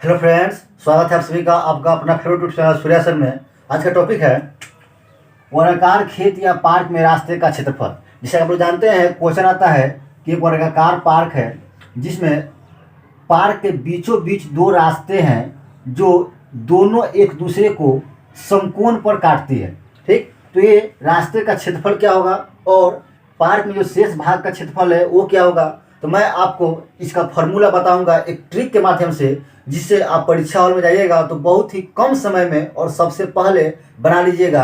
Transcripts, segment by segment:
Hello friends, स्वागत है आप सभी का आपका अपना favourite YouTube channel Surya sir में। आज का टॉपिक है वर्गाकार खेत या पार्क में रास्ते का क्षेत्रफल। जिसे आप लोग जानते हैं, क्वेश्चन आता है कि एक वर्गाकार पार्क है जिसमें पार्क के बीचों बीच दो रास्ते हैं जो दोनों एक दूसरे को समकोण पर काटती है। ठीक, तो ये रास्ते का क्षेत्रफल क्या होगा और पार्क में जो शेष भाग का क्षेत्रफल है वो क्या होगा। तो मैं आपको इसका फॉर्मूला बताऊंगा एक ट्रिक के माध्यम से, जिससे आप परीक्षा हॉल में जाइएगा तो बहुत ही कम समय में और सबसे पहले बना लीजिएगा।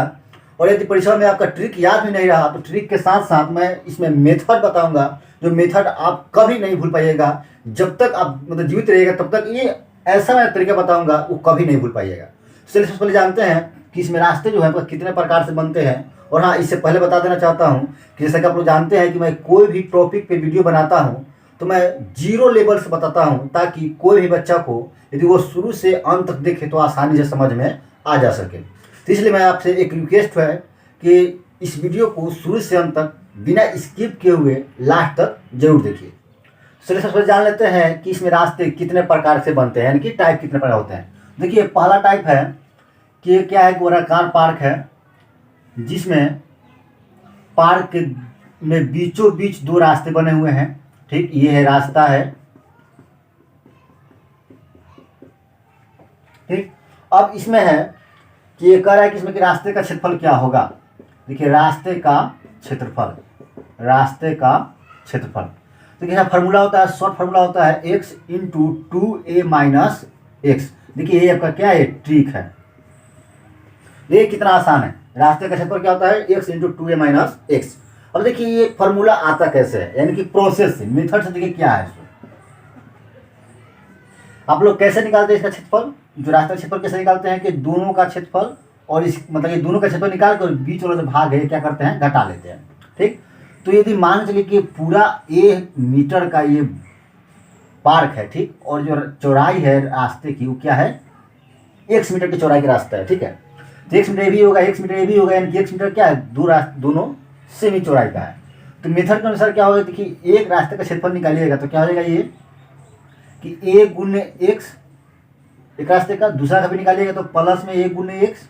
और यदि परीक्षा में आपका ट्रिक याद भी नहीं रहा तो ट्रिक के साथ साथ मैं इसमें मेथड बताऊंगा, जो मेथड आप कभी नहीं भूल पाइएगा। जब तक आप जीवित रहिएगा तब तक ये ऐसा मैं तरीका बताऊंगा वो कभी नहीं भूल पाइएगा। चलिए सबसे पहले जानते हैं कि इसमें रास्ते जो है कितने प्रकार से बनते हैं। और हाँ, इससे पहले बता देना चाहता हूँ कि जैसा कि आप लोग जानते हैं कि मैं कोई भी टॉपिक पे वीडियो बनाता हूँ तो मैं जीरो लेवल से बताता हूँ, ताकि कोई भी बच्चा को यदि वो शुरू से अंत तक देखे तो आसानी से समझ में आ जा सके। तो इसलिए मैं आपसे एक रिक्वेस्ट है कि इस वीडियो को शुरू से अंत तक बिना स्किप किए हुए लास्ट तक जरूर देखिए। चलिए सबसे जान लेते हैं कि इसमें रास्ते कितने प्रकार से बनते हैं, यानी कि टाइप कितने प्रकार होते हैं। देखिए, पहला टाइप है कि क्या है, गोलाकार पार्क है जिसमें पार्क में बीचों बीच दो रास्ते बने हुए हैं। ठीक, ये है रास्ता है। ठीक, अब इसमें है कि ये कह रहा है कि इसमें कि रास्ते का क्षेत्रफल क्या होगा। देखिए, रास्ते का क्षेत्रफल, रास्ते का क्षेत्रफल। तो क्या फार्मूला होता है, शॉर्ट फार्मूला होता है x into 2a minus x. देखिए, ये आपका क्या है, ट्रिक है। ये कितना आसान है। रास्ते का क्षेत्रफल क्या होता है, x into 2a minus x. अब देखिए ये फार्मूला आता कैसे है, यानी कि प्रोसेस से, मेथड से। देखिए क्या है, आप लोग कैसे निकालते हैं इसका क्षेत्रफल। जो रास्ते का क्षेत्रफल कैसे निकालते हैं कि दोनों का क्षेत्रफल और इस ये दोनों का क्षेत्रफल निकाल कर बीच वाला जो भाग है क्या करते हैं, घटा लेते हैं। ठीक, तो यदि मान चलिए कि पूरा a मीटर का ये पार्क है, ठीक, और जो चौड़ाई है रास्ते की वो क्या है, x मीटर की चौड़ाई का रास्ता है। ठीक है, तो x मीटर ये भी होगा, x मीटर ये भी होगा, यानी कि x मीटर क्या है, दोनों सेमी चौड़ाई का है। तो मेथड के अनुसार क्या होगा, देखिए एक रास्ते का क्षेत्रफल निकालिएगा तो क्या हो जाएगा ये कि a गुने एक्स एक रास्ते का, दूसरा का भी निकालिएगा तो प्लस में a गुने एक्स।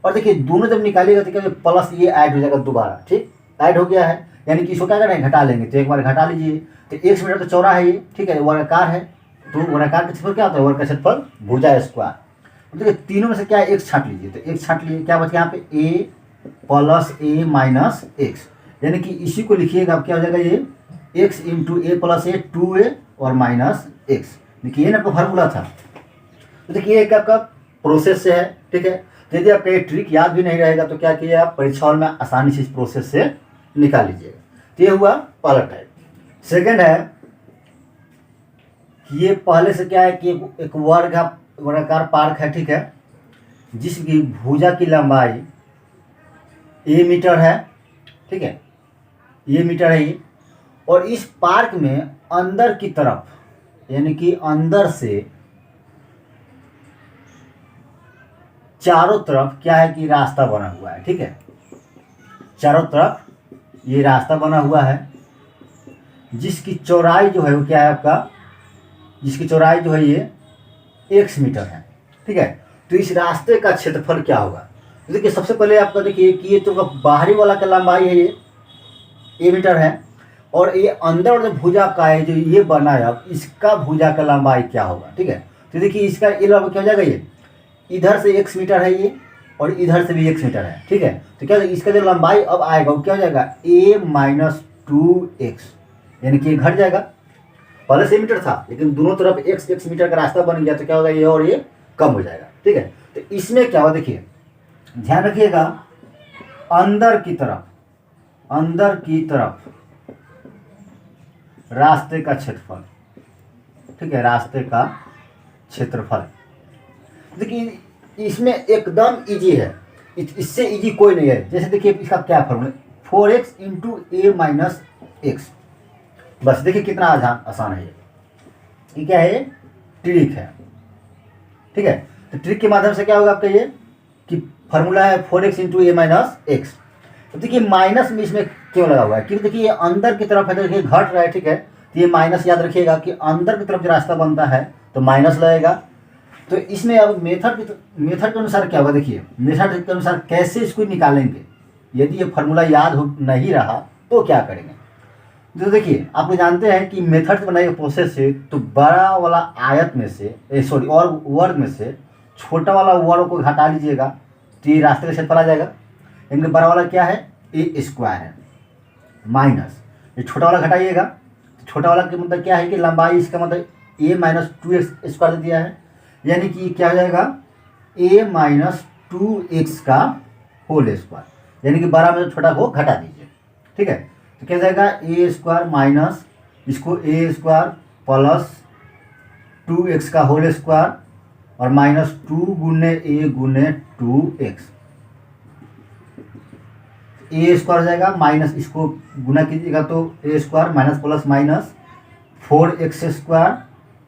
और देखिए दोनों जब निकालिएगा तो क्या प्लस ये ऐड हो जाएगा दोबारा। ठीक, ऐड हो गया है, यानी कि इसको क्या करें, घटा लेंगे। तो एक बार घटा लीजिए तो x मीटर तो चौड़ा है ये, ठीक है, वर्गाकार है। तो वर्गाकार का क्षेत्रफल क्या होता है, वर्ग का क्षेत्रफल भुजा स्क्वायर। देखिए तीनों में से क्या है, x छांट लीजिए। तो x छांट लीजिए, क्या बचा यहाँ पे a plus a minus x, यानी कि इसी को लिखिएगा अब क्या हो जाएगा, ये x इंटू ए प्लस ए 2a और माइनस एक्स। देखिए ये ना आपका फार्मूला था। तो देखिए एक आपका प्रोसेस से है। ठीक है, यदि आपका ये ट्रिक याद भी नहीं रहेगा तो क्या किए आप परीक्षा हॉल में आसानी से इस प्रोसेस से निकाल लीजिएगा। तो ये हुआ पहला टाइप। सेकंड है कि ये पहले से क्या है कि एक वर्गाकार पार्क है, ठीक है, जिसकी भुजा की लंबाई a मीटर है। ठीक है, ये मीटर है ये। और इस पार्क में अंदर की तरफ, यानी कि अंदर से चारों तरफ क्या है कि रास्ता बना हुआ है। ठीक है, चारों तरफ ये रास्ता बना हुआ है जिसकी चौड़ाई जो है वो क्या है आपका, जिसकी चौड़ाई जो है ये x मीटर है। ठीक है, तो इस रास्ते का क्षेत्रफल क्या होगा। तो देखिए सबसे पहले आपका देखिए कि ये तो बाहरी वाला का लंबाई है ये a मीटर है, और ये अंदर वाला जो भुजा का है जो ये बना है, अब इसका भुजा का लंबाई क्या होगा। ठीक है, तो देखिए इसका ये लंबाई क्या हो जाएगा, ये इधर से x मीटर है ये और इधर से भी x मीटर है। ठीक है, तो क्या इसका जो लंबाई अब आएगा वो क्या हो जाएगा, a माइनस 2x, यानी कि घट जाएगा। पहले से मीटर था लेकिन दोनों तरफ x मीटर का रास्ता बन गया तो क्या होगा, ये और ये कम हो जाएगा। ठीक है, तो इसमें क्या होगा, देखिए ध्यान रखिएगा, अंदर की तरफ रास्ते का क्षेत्रफल। ठीक है, रास्ते का क्षेत्रफल। देखिए इसमें एकदम इजी है, इससे इजी कोई नहीं है। जैसे देखिए इसका क्या फॉर्मूला, 4x इंटू ए माइनस एक्स। बस देखिए कितना आसान है ये क्या है, ट्रिक है। ठीक है, तो ट्रिक के माध्यम से क्या होगा आपका ये कि फार्मूला है 4x इंटू ए माइनस एक्स। तो देखिए माइनस में इसमें क्यों लगा हुआ है, क्योंकि देखिए ये अंदर की तरफ है तो देखिए घट रहा है। ठीक है, तो ये माइनस याद रखिएगा कि अंदर की तरफ जो रास्ता बनता है तो माइनस लगेगा, तो इसमें अब मेथड के अनुसार क्या होगा, देखिए मेथड के अनुसार कैसे इसको निकालेंगे। यदि ये फार्मूला याद हो नहीं रहा तो क्या करेंगे। तो देखिए आप लोग जानते हैं कि मेथड से बनाएगा प्रोसेस से, तो बड़ा वाला आयत में से और वर्ग में से छोटा वाला वर्ग को घटा लीजिएगा तो ये रास्ते का क्षेत्रफल आ जाएगा। इनके बड़ा वाला क्या है, ए स्क्वायर है, माइनस ये छोटा वाला घटाइएगा तो छोटा वाला का मतलब क्या है कि लंबाई, इसका मतलब ए माइनस 2x स्क्वायर दे दिया है, यानी कि क्या हो जाएगा a माइनस 2x का होल स्क्वायर, यानी कि बड़ा में छोटा को घटा दीजिए। ठीक है, तो क्या जाएगा ए स्क्वायर माइनस इसको ए स्क्वायर प्लस 2x का होल स्क्वायर और माइनस 2 गुने ए गुने 2x, ए स्क्वायर हो जाएगा माइनस इसको गुना कीजिएगा तो a square minus plus minus 4x square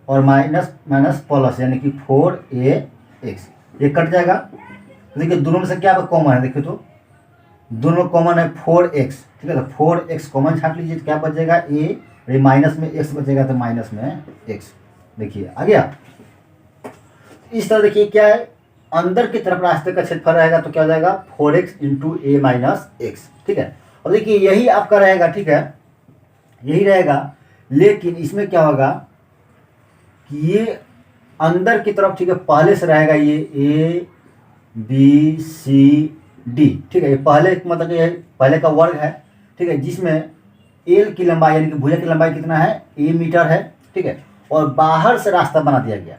और माइनस माइनस प्लस यानी कि 4ax, ये कट जाएगा। देखिए दोनों में से क्या कॉमन है, देखिए तो दोनों कॉमन है 4x। ठीक है, तो 4x कॉमन छाट लीजिए तो क्या बचेगा a, और माइनस में x बचेगा तो माइनस में x। देखिए आ गया। इस तरह देखिए क्या है, अंदर की तरफ रास्ते का क्षेत्रफल रहेगा तो क्या हो जाएगा 4x इंटू ए माइनस एक्स। ठीक है, और देखिए यही आपका रहेगा। ठीक है, यही रहेगा, लेकिन इसमें क्या होगा कि ये अंदर की तरफ, ठीक है, पहले से रहेगा ये ए बी सी डी। ठीक है, ये पहले मतलब ये पहले का वर्ग है। ठीक है, जिसमें एल की लंबाई यानी कि भुजा की लंबाई कितना है, ए मीटर है। ठीक है, और बाहर से रास्ता बना दिया गया।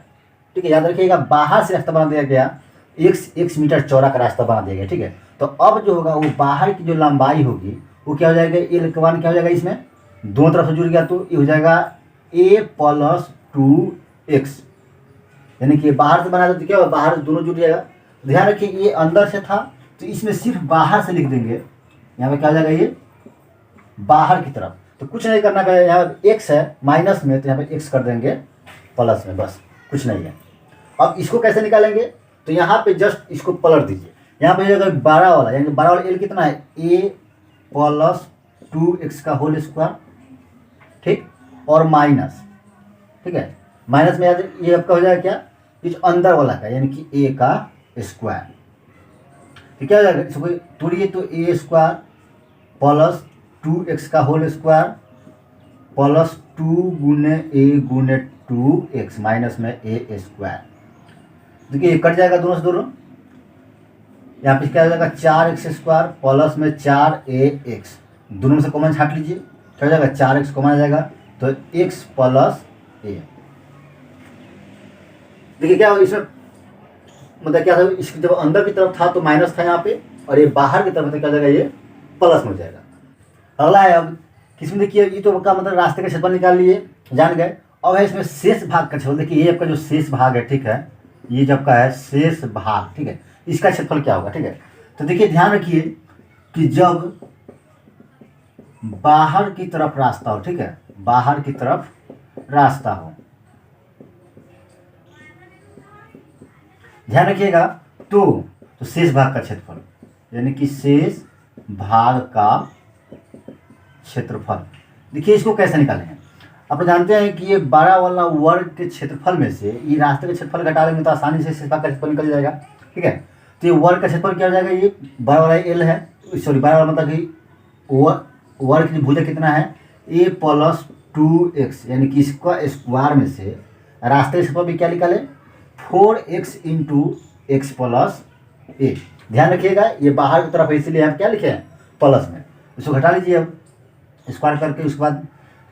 ठीक है, याद रखिएगा बाहर से रास्ता बना दिया गया, x मीटर चौड़ा का रास्ता बना दिया गया। ठीक है, तो अब जो होगा वो बाहर की जो लंबाई होगी वो क्या हो जाएगा, एल का मान क्या हो जाएगा, इसमें दोनों तरफ से जुड़ गया तो ये हो जाएगा a प्लस 2x, यानी कि बाहर से बना तो क्या होगा बाहर से दोनों जुड़ जाएगा। ध्यान रखिए ये अंदर से था तो इसमें सिर्फ बाहर से लिख देंगे, यहाँ पे क्या हो जाएगा ये बाहर की तरफ, तो कुछ नहीं करना है। यहाँ पे x है माइनस में तो यहाँ पे x कर देंगे प्लस में, बस कुछ नहीं है। अब इसको कैसे निकालेंगे, तो यहाँ पे जस्ट इसको पलट दीजिए, यहाँ पे अगर 12 वाला यानी 12 वाला एल कितना है a प्लस 2x का होल स्क्वायर। ठीक, और माइनस, ठीक है, माइनस में ये आपका हो जाएगा क्या, इस अंदर वाला का यानी कि a का स्क्वायर। तो क्या हो जाएगा, इसको तोड़िए तो a स्क्वायर प्लस 2x का होल स्क्वायर प्लस 2 गुने a गुने 2x माइनस में a स्क्वायर। देखिए ये कट जाएगा दोनों से दोनों, यहाँ पे क्या हो जाएगा 4x स्क्वायर प्लस में 4ax, दोनों में से कॉमन छाट लीजिए, क्या हो जाएगा 4x कॉमन आ जाएगा तो x प्लस a। देखिए क्या इसमें मतलब क्या था, इसकी जब अंदर की तरफ था तो माइनस था यहाँ पे, और ये बाहर की तरफ तो क्या हो जाएगा ये प्लस में हो जाएगा। अगला है अब किसमें, देखिए ये तो का मतलब रास्ते का क्षेत्रफल निकाल लिए, जान गए। अब है इसमें शेष भाग का क्षेत्रफल। देखिए ये आपका जो शेष भाग है, ठीक है, ये जब का है शेष भाग, ठीक है, इसका क्षेत्रफल क्या होगा। ठीक है, तो देखिए ध्यान रखिए कि जब बाहर की तरफ रास्ता हो, ठीक है, बाहर की तरफ रास्ता हो, ध्यान रखिएगा, तो शेष भाग का क्षेत्रफल यानी कि शेष भाग का क्षेत्रफल। देखिए इसको कैसे निकालेंगे, आप जानते हैं कि ये 12 वाला वर्ग के क्षेत्रफल में से ये रास्ते का क्षेत्रफल घटा लेंगे तो आसानी से शेष भाग का क्षेत्रफल निकल जाएगा। ठीक है, तो ये वर्ग का क्षेत्रफल क्या हो जाएगा, ये 12 वाला एल है, सॉरी 12 वाला मतलब कि वर्ग की भुजा कितना है a प्लस 2x, यानी कि इसका स्क्वायर में से रास्ते का क्षेत्रफल भी क्या निकाले 4x इंटू एक्स प्लस ए। ध्यान रखिएगा ये बाहर की तरफ है इसलिए हम क्या लिखे हैं प्लस में, इसको घटा लीजिए अब स्क्वायर करके, उसके बाद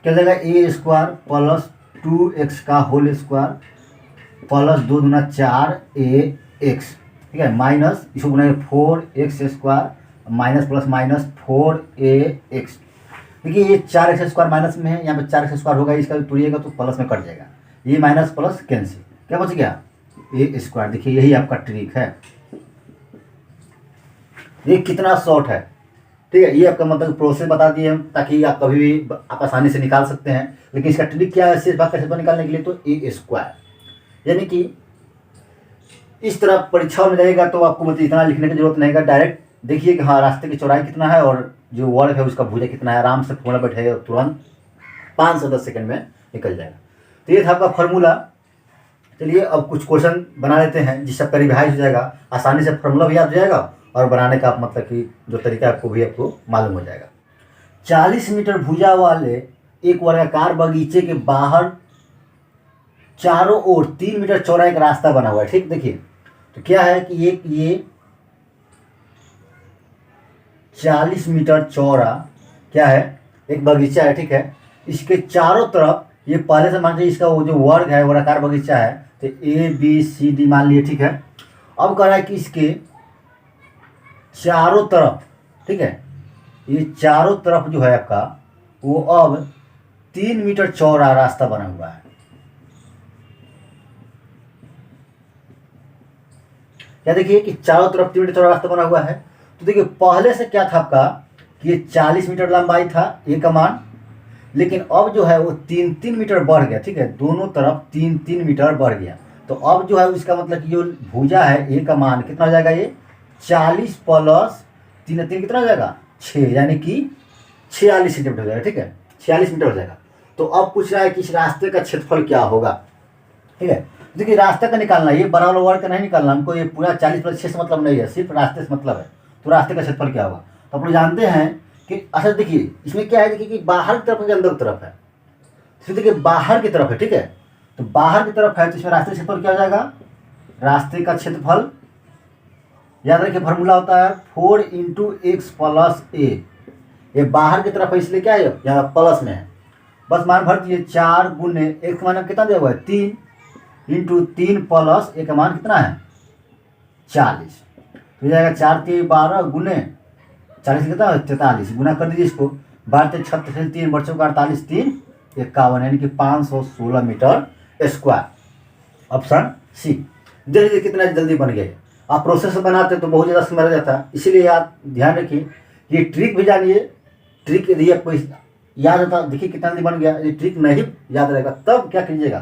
क्या हो जाएगा ए स्क्वायर प्लस 2x का होल स्क्वायर प्लस 2 दूना 4ax। ठीक है, माइनस इसको बनाएंगे 4x square minus plus minus 4ax। देखिए ये 4x स्क्वायर माइनस में है, यहाँ पे 4x स्क्वायर होगा, इसका तोड़िएगा तो प्लस में कट जाएगा, ये माइनस प्लस कैंसिल, क्या बच गया ए स्क्वायर। देखिए यही आपका ट्रिक है, ये कितना शॉर्ट है। ठीक है, ये आपका मतलब प्रोसेस बता दिए हम ताकि आप कभी भी आप आसानी से निकाल सकते हैं। लेकिन इसका ट्रिक क्या है शेष भाग का क्षेत्रफल निकालने के लिए, तो ए स्क्वायर, यानी कि इस तरह परीक्षा में जाएगा तो आपको मतलब इतना लिखने की जरूरत नहीं है, डायरेक्ट देखिए कि हाँ रास्ते की चौड़ाई कितना है और जो वर्ग है उसका भुजा कितना है, आराम से फॉर्मूला बैठेगा तुरंत 5 से 10 सेकंड में निकल जाएगा। तो ये था आपका फॉर्मूला चलिए अब कुछ क्वेश्चन बना लेते हैं जिससे आपका रिवाइज हो जाएगा, आसानी से फॉर्मूला भी याद हो जाएगा और बनाने का मतलब कि जो तरीका आपको भी आपको मालूम हो जाएगा। 40 मीटर भुजा वाले एक वर्गाकार बगीचे के बाहर चारों ओर 3 मीटर चौड़ा एक रास्ता बना हुआ है। ठीक, देखिए तो क्या है कि ये 40 मीटर चौड़ा क्या है, एक बगीचा है। ठीक है, इसके चारों तरफ ये पहले से मान लीजिए इसका वो जो वर्ग है वर्गाकार बगीचा है, तो ABCD मान लिए। ठीक है, अब कह रहा है कि इसके चारों तरफ, ठीक है, ये चारों तरफ जो है आपका वो अब 3 मीटर चौड़ा रास्ता बना हुआ है। क्या देखिए कि चारों तरफ 3 मीटर चौड़ा रास्ता बना हुआ है। तो देखिए पहले से क्या था आपका कि ये 40 मीटर लंबाई था ए का मान, लेकिन अब जो है वो 3-3 मीटर बढ़ गया। ठीक है, दोनों तरफ 3-3 मीटर बढ़ गया। तो अब जो है इसका मतलब कि जो भुजा है ए का मान कितना हो जाएगा, ये 40 प्लस 3 कितना हो जाएगा 6, यानी कि 46 सेंटीमीटर हो जाएगा। ठीक है, 46 मीटर हो जाएगा। तो अब पूछ रहा है कि इस रास्ते का क्षेत्रफल क्या होगा। ठीक है, देखिए रास्ते का निकालना, ये बड़ा वाला वर्ग का नहीं निकालना हमको, ये पूरा 40 प्लस 6 से मतलब नहीं है, सिर्फ रास्ते से मतलब है। तो रास्ते का क्षेत्रफल क्या होगा, तो आप लोग जानते हैं कि अच्छा देखिए इसमें क्या है, देखिए कि बाहर की तरफ है कि अंदर की तरफ है। इसमें देखिए बाहर की तरफ है। ठीक है, तो बाहर की तरफ है तो इसमें रास्ते का क्षेत्रफल क्या हो जाएगा, रास्ते का क्षेत्रफल याद रखिए फॉर्मूला होता है 4 × x + a। ये बाहर की तरफ है इसलिए क्या है यहाँ प्लस में है, बस मान भर दीजिए 4 गुने x का मान कितना दिया हुआ है 3 × 3 प्लस a का मान कितना है 40। तो जाएगा 4 × 12 गुने 40 कितना है 43, गुना कर दीजिए इसको, 12 × 36 3 बच्चों का 48 3 51, यानी कि 516 मीटर स्क्वायर। Option C. देख लीजिए कितना जल्दी बन गया। आप प्रोसेस बनाते तो बहुत ज़्यादा समय लग जाता है, इसीलिए आप ध्यान रखिए ये ट्रिक भी जानिए। ट्रिक यदि आपको याद होता, देखिए कितना जल्दी बन गया। ये ट्रिक नहीं याद रहेगा तब क्या कीजिएगा,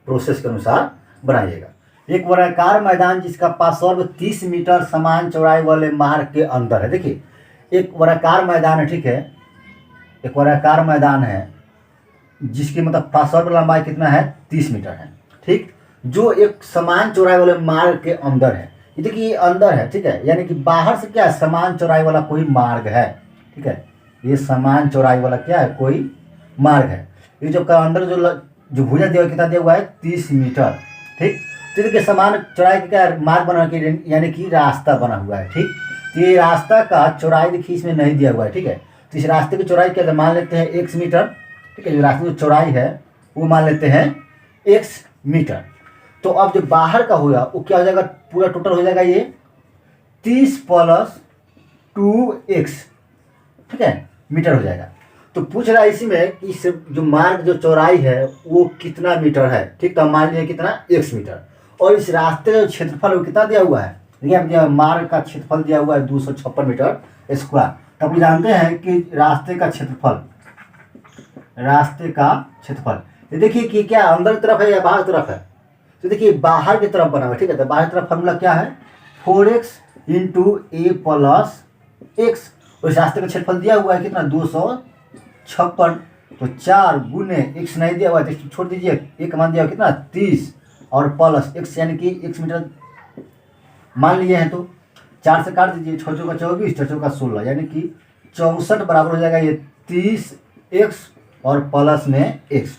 प्रोसेस के अनुसार बनाइएगा। एक वर्गाकार मैदान जिसका पार्श्व 30 मीटर समान चौड़ाई वाले मार्ग के अंदर है। देखिए एक वर्गाकार मैदान है। ठीक है, एक वर्गाकार मैदान है जिसकी मतलब पार्श्व लंबाई कितना है 30 मीटर है। ठीक, जो एक समान चौड़ाई वाले मार्ग के अंदर है। ये देखिए ये अंदर है। ठीक है, यानी कि बाहर से क्या है समान चौड़ाई वाला कोई मार्ग है। ठीक है, ये समान चौड़ाई वाला क्या है कोई मार्ग है। ये जो का अंदर जो भुजा दिया कितना दिया हुआ है 30 मीटर। ठीक, तो देखिए समान चौड़ाई का क्या मार्ग बना के यानी कि रास्ता बना हुआ है। ठीक, तो ये रास्ता का चौड़ाई देखिए इसमें नहीं दिया हुआ है। ठीक है, तो इस रास्ते की चौड़ाई क्या मान लेते हैं x मीटर। ठीक है, जो रास्ते की चौड़ाई है वो मान लेते हैं x मीटर। तो अब जो बाहर का होगा वो क्या हो जाएगा, पूरा टोटल हो जाएगा ये 30 + 2x। ठीक है, मीटर हो जाएगा। तो पूछ रहा है इसी में कि इस जो मार्ग जो चौड़ाई है वो कितना मीटर है। ठीक, तो मान लीजिए कितना x मीटर, और इस रास्ते का क्षेत्रफल वो कितना दिया हुआ है, देखिए मार्ग का क्षेत्रफल दिया हुआ है 256 मीटर स्क्वायर। तो आप जानते हैं कि रास्ते का क्षेत्रफल ये देखिए कि क्या अंदर की तरफ है या बाहर की तरफ है, तो देखिए बाहर की तरफ बना हुआ है। ठीक है, तो बाहर की तरफ फॉर्मूला क्या है 4x × a + x। और इस रास्ते का क्षेत्रफल दिया हुआ है कितना 256, तो 4 गुने x नहीं दिया हुआ है तो छोड़ दीजिए, एक मान दिया हुआ कितना 30 और प्लस x यानी कि x मीटर मान लिए हैं। तो 4 से काट दीजिए, 6 × 24 4 × 16, यानी कि 64 बराबर हो जाएगा ये 30x और प्लस में x।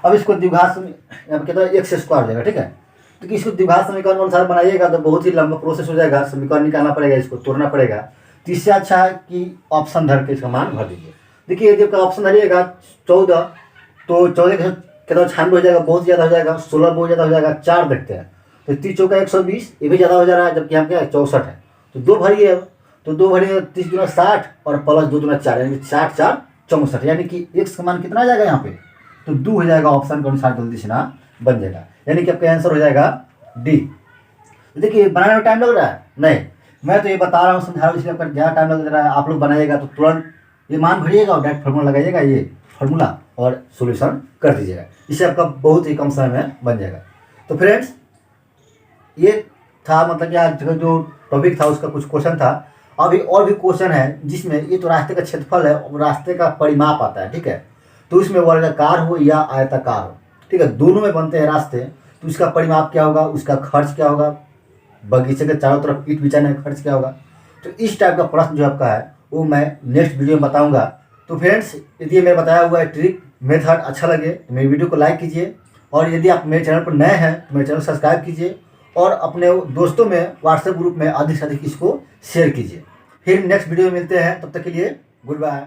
अब इसको द्विघात अब कहता है x² हो जाएगा। ठीक है, तो इसको द्विघात समीकरण अनुसार बनाइएगा तो बहुत ही लंबा प्रोसेस हो जाएगा, समीकरण निकालना पड़ेगा, इसको तोड़ना पड़ेगा। तो इससे अच्छा है कि ऑप्शन धर के इसका मान भर दीजिए। देखिए यदि आपका ऑप्शन धरिएगा 14, तो 14 कहता 96 हो जाएगा, बहुत ज़्यादा हो जाएगा। 16 बहुत ज़्यादा हो जाएगा। 4 देखते हैं तो 30 × 4 = 120, ये भी ज़्यादा हो जा रहा है, जबकि हम क्या है 64 है। तो 2 भरिए, तो 2 भरिए 30 × 60 और प्लस 2 × 4 यानी 60 4 64, यानी कि x का मान कितना आ जाएगा यहाँ पे, तो 2 हो जाएगा। ऑप्शन के अनुसार जल्दी से ना बन जाएगा, यानी कि आपका आंसर हो जाएगा डी। देखिए बनाने में टाइम लग रहा है नहीं, मैं तो ये बता रहा हूँ समझा रहा हूँ, इसलिए आपका ज़्यादा टाइम लग रहा है। आप लोग बनाइएगा तो तुरंत ये मान भरिएगा और डायरेक्ट फार्मूला लगाइएगा, ये फार्मूला और सोल्यूशन कर दीजिएगा, इससे आपका बहुत ही कम समय में बन जाएगा। तो फ्रेंड्स ये था मतलब कि आज जो टॉपिक था उसका कुछ क्वेश्चन था। अभी और भी क्वेश्चन है जिसमें ये तो रास्ते का क्षेत्रफल है और रास्ते का परिमाप आता है। ठीक है, तो इसमें वर्गाकार हो या आयताकार हो, ठीक है, दोनों में बनते हैं रास्ते। तो उसका परिमाप क्या होगा, उसका खर्च क्या होगा, बगीचे के चारों तरफ ईंट बिछाने का खर्च क्या होगा। तो इस टाइप का प्रश्न जो आपका है वो मैं नेक्स्ट वीडियो में बताऊंगा। तो फ्रेंड्स, यदि ये मेरा बताया हुआ ट्रिक मेथड अच्छा लगे तो मेरी वीडियो को लाइक कीजिए, और यदि आप मेरे चैनल पर नए हैं तो मेरे चैनल सब्सक्राइब कीजिए, और अपने दोस्तों में व्हाट्सएप ग्रुप में अधिक से अधिक इसको शेयर कीजिए। फिर नेक्स्ट वीडियो में मिलते हैं, तब तक के लिए गुड बाय।